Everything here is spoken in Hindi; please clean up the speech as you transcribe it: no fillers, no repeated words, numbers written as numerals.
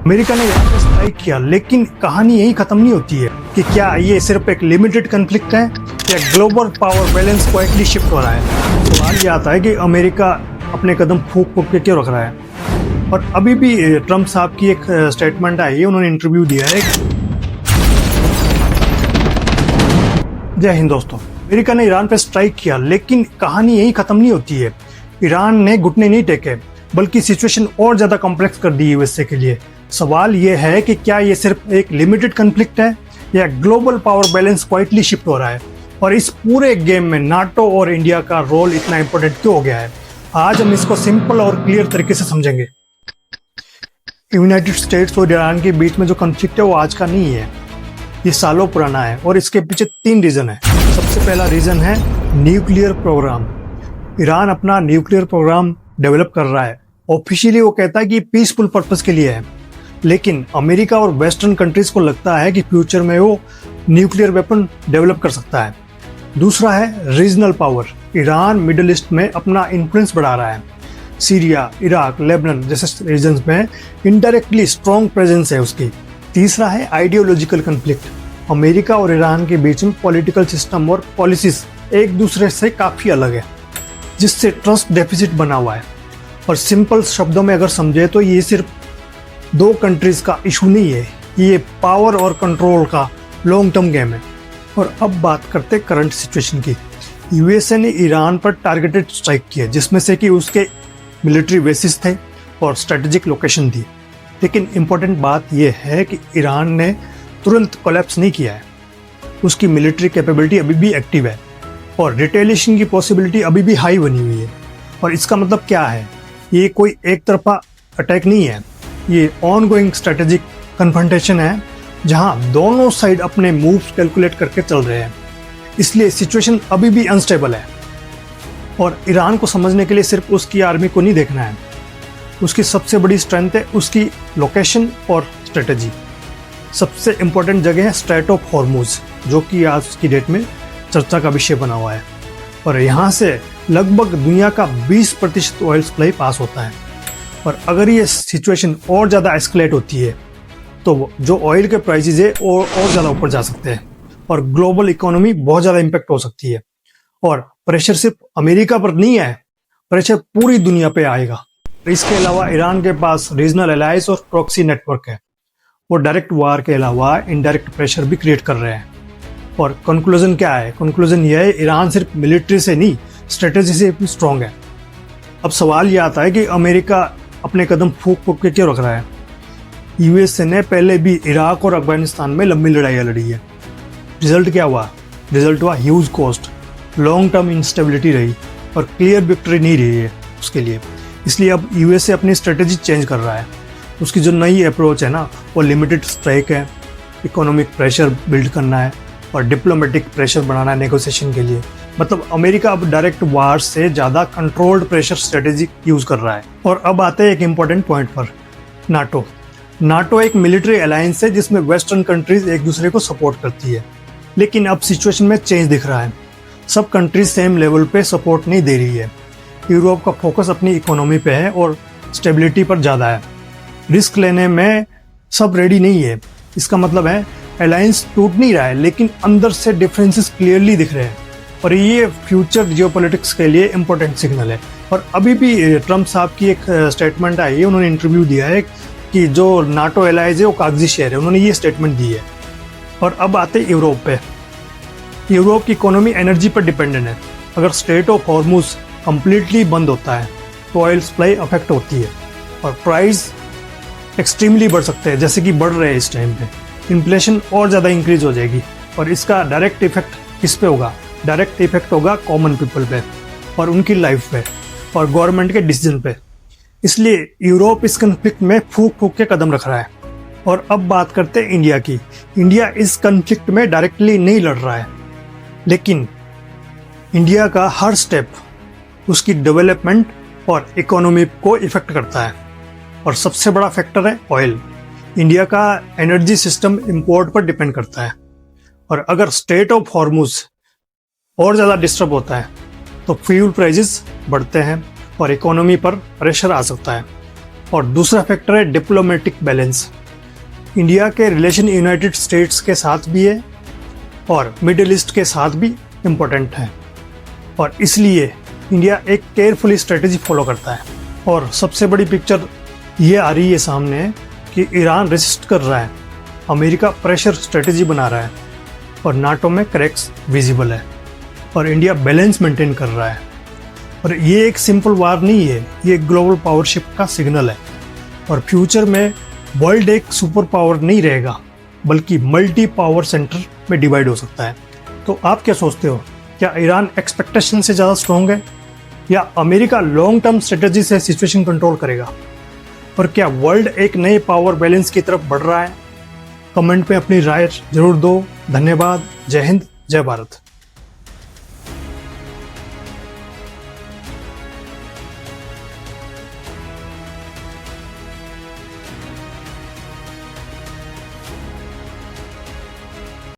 अमेरिका ने ईरान पर स्ट्राइक किया, लेकिन कहानी यही खत्म नहीं होती है कि क्या ये सिर्फ एक लिमिटेड कन्फ्लिक्ट है या global power balance quietly shift हो रहा है। सवाल ये आता है कि अमेरिका अपने कदम फूक फूक के क्यों रख रहा है। और अभी भी ट्रम्प साहब की एक स्टेटमेंट आई है, उन्होंने इंटरव्यू दिया है। जय हिंद दोस्तों, अमेरिका ने ईरान पर स्ट्राइक किया, लेकिन कहानी यही खत्म नहीं होती है। ईरान ने घुटने नहीं टेके, बल्कि सिचुएशन और ज्यादा कॉम्प्लेक्स कर दी यूएसए के लिए। सवाल यह है कि क्या ये सिर्फ एक लिमिटेड कन्फ्लिक्ट है या global power balance quietly shift हो रहा है। और इस पूरे गेम में नाटो और इंडिया का रोल इतना इंपॉर्टेंट क्यों हो गया है, आज हम इसको सिंपल और क्लियर तरीके से समझेंगे। यूनाइटेड स्टेट्स और ईरान के बीच में जो कॉन्फ्लिक्ट है वो आज का नहीं है, ये सालों पुराना है। और इसके पीछे 3 रीजन है। सबसे पहला रीजन है न्यूक्लियर प्रोग्राम। ईरान अपना न्यूक्लियर प्रोग्राम डेवलप कर रहा है। ऑफिशियली वो कहता है कि पीसफुल पर्पस के लिए है, लेकिन अमेरिका और वेस्टर्न कंट्रीज को लगता है कि फ्यूचर में वो न्यूक्लियर वेपन डेवलप कर सकता है। दूसरा है regional power. Iran middle east में अपना इन्फ्लुएंस बढ़ा रहा है। सीरिया, इराक, लेबनान जैसे रीजन्स में इनडायरेक्टली स्ट्रॉन्ग प्रेजेंस है उसकी। तीसरा है आइडियोलॉजिकल कन्फ्लिक्ट। अमेरिका और ईरान के बीच में पॉलिटिकल सिस्टम और पॉलिसीज एक दूसरे से काफ़ी अलग है, जिससे ट्रस्ट डेफिसिट बना हुआ है। और सिंपल शब्दों में अगर समझे तो ये सिर्फ 2 कंट्रीज का इशू नहीं है, ये पावर और कंट्रोल का लॉन्ग टर्म गेम है। और अब बात करते करंट सिचुएशन की। यूएसए ने ईरान पर टारगेटेड स्ट्राइक किया, जिसमें से कि उसके मिलिट्री बेसिस थे और स्ट्रेटेजिक लोकेशन थी। लेकिन इम्पोर्टेंट बात यह है कि ईरान ने तुरंत कोलैप्स नहीं किया है। उसकी मिलिट्री कैपेबिलिटी अभी भी एक्टिव है और रिटेलिएशन की पॉसिबिलिटी अभी भी हाई बनी हुई है। और इसका मतलब क्या है, ये कोई एक तरफा अटैक नहीं है, ये ऑनगोइंग स्ट्रेटेजिक कन्फ्रंटेशन है, जहां दोनों साइड अपने मूव्स कैलकुलेट करके चल रहे हैं। इसलिए सिचुएशन अभी भी अनस्टेबल है। और ईरान को समझने के लिए सिर्फ उसकी आर्मी को नहीं देखना है, उसकी सबसे बड़ी स्ट्रेंथ है उसकी लोकेशन और स्ट्रेटजी। सबसे इम्पोर्टेंट जगह है स्ट्रेट ऑफ हॉर्मुज, जो कि आज की डेट में चर्चा का विषय बना हुआ है। और यहाँ से लगभग दुनिया का 20% ऑयल सप्लाई पास होता है। और अगर ये सिचुएशन और ज़्यादा एस्केलेट होती है तो जो ऑयल के प्राइसेस है और ज़्यादा ऊपर जा सकते हैं और ग्लोबल इकोनॉमी बहुत ज़्यादा इम्पेक्ट हो सकती है। और प्रेशर सिर्फ अमेरिका पर नहीं है, प्रेशर पूरी दुनिया पे आएगा। इसके अलावा ईरान के पास रीजनल अलायंस और प्रॉक्सी नेटवर्क है। वो डायरेक्ट वार के अलावा इनडायरेक्ट प्रेशर भी क्रिएट कर रहे हैं। और कंक्लूजन क्या है? कंक्लूजन यह है, ईरान सिर्फ मिलिट्री से नहीं, स्ट्रेटेजी से भी स्ट्रॉन्ग है। अब सवाल ये आता है कि अमेरिका अपने कदम फूक फूक के क्यों रख रहा है। यूएसए ने पहले भी इराक और अफगानिस्तान में लंबी लड़ाइयाँ लड़ी है। रिजल्ट क्या हुआ? रिजल्ट हुआ huge cost, long term instability रही और क्लियर विक्ट्री नहीं रही है उसके लिए। इसलिए अब यूएसए अपनी स्ट्रेटेजी चेंज कर रहा है। उसकी जो नई अप्रोच है ना, वो लिमिटेड स्ट्राइक है, इकोनॉमिक प्रेशर बिल्ड करना है और डिप्लोमेटिक प्रेशर बनाना है नेगोशिएशन के लिए। मतलब अमेरिका अब डायरेक्ट वार से ज़्यादा कंट्रोल्ड प्रेशर स्ट्रेटेजी यूज़ कर रहा है। और अब आते हैं एक इम्पॉर्टेंट पॉइंट पर, नाटो। नाटो एक मिलिट्री अलायंस है जिसमें वेस्टर्न कंट्रीज एक दूसरे को सपोर्ट करती है। लेकिन अब सिचुएशन में चेंज दिख रहा है। सब कंट्रीज सेम लेवल पे सपोर्ट नहीं दे रही है। यूरोप का फोकस अपनी इकोनॉमी पे है और स्टेबिलिटी पर ज़्यादा है। रिस्क लेने में सब रेडी नहीं है। इसका मतलब है अलायंस टूट नहीं रहा है, लेकिन अंदर से डिफरेंसेस क्लियरली दिख रहे हैं। और ये फ्यूचर जियोपॉलिटिक्स के लिए इम्पोर्टेंट सिग्नल है। और अभी भी ट्रम्प साहब की एक स्टेटमेंट आई है, उन्होंने इंटरव्यू दिया है कि जो नाटो एलाइज है वो कागजी शेयर है। उन्होंने ये स्टेटमेंट दी है। और अब आते यूरोप पे। यूरोप की इकोनॉमी एनर्जी पर डिपेंडेंट है। अगर स्ट्रेट ऑफ हॉर्मुज कम्प्लीटली बंद होता है तो ऑयल सप्लाई अफेक्ट होती है और प्राइस एक्सट्रीमली बढ़ सकते हैं, जैसे कि बढ़ रहे हैं इस टाइम पे। इन्फ्लेशन और ज़्यादा इंक्रीज हो जाएगी और इसका डायरेक्ट इफेक्ट किस पे होगा? डायरेक्ट इफेक्ट होगा कॉमन पीपल पे और उनकी लाइफ पे और गवर्नमेंट के डिसीजन पे। इसलिए यूरोप इस कन्फ्लिक्ट में फूक फूक के कदम रख रहा है। और अब बात करते हैं इंडिया की। इंडिया इस कन्फ्लिक्ट में डायरेक्टली नहीं लड़ रहा है, लेकिन इंडिया का हर स्टेप उसकी डेवलपमेंट और इकोनॉमी को इफेक्ट करता है। और सबसे बड़ा फैक्टर है ऑयल। इंडिया का एनर्जी सिस्टम इंपोर्ट पर डिपेंड करता है। और अगर स्ट्रेट ऑफ हॉर्मुज और ज़्यादा डिस्टर्ब होता है तो फ्यूल प्राइसेस बढ़ते हैं और इकोनॉमी पर प्रेशर आ सकता है। और दूसरा फैक्टर है डिप्लोमेटिक बैलेंस। इंडिया के रिलेशन यूनाइटेड स्टेट्स के साथ भी है और मिडिल ईस्ट के साथ भी इम्पोर्टेंट है, और इसलिए इंडिया एक केयरफुली स्ट्रेटेजी फॉलो करता है। और सबसे बड़ी पिक्चर ये आ रही है सामने कि ईरान रेसिस्ट कर रहा है, अमेरिका प्रेशर स्ट्रेटेजी बना रहा है और नाटो में क्रैक्स विजिबल है और इंडिया बैलेंस मेंटेन कर रहा है। और ये एक सिंपल वार नहीं है, ये एक ग्लोबल पावरशिप का सिग्नल है। और फ्यूचर में वर्ल्ड एक सुपर पावर नहीं रहेगा, बल्कि मल्टी पावर सेंटर में डिवाइड हो सकता है। तो आप क्या सोचते हो, क्या ईरान एक्सपेक्टेशन से ज़्यादा स्ट्रॉन्ग है या अमेरिका लॉन्ग टर्म स्ट्रेटेजी से सिचुएशन कंट्रोल करेगा? और क्या वर्ल्ड एक नए पावर बैलेंस की तरफ बढ़ रहा है? कमेंट में अपनी राय जरूर दो। धन्यवाद। जय हिंद, जय भारत।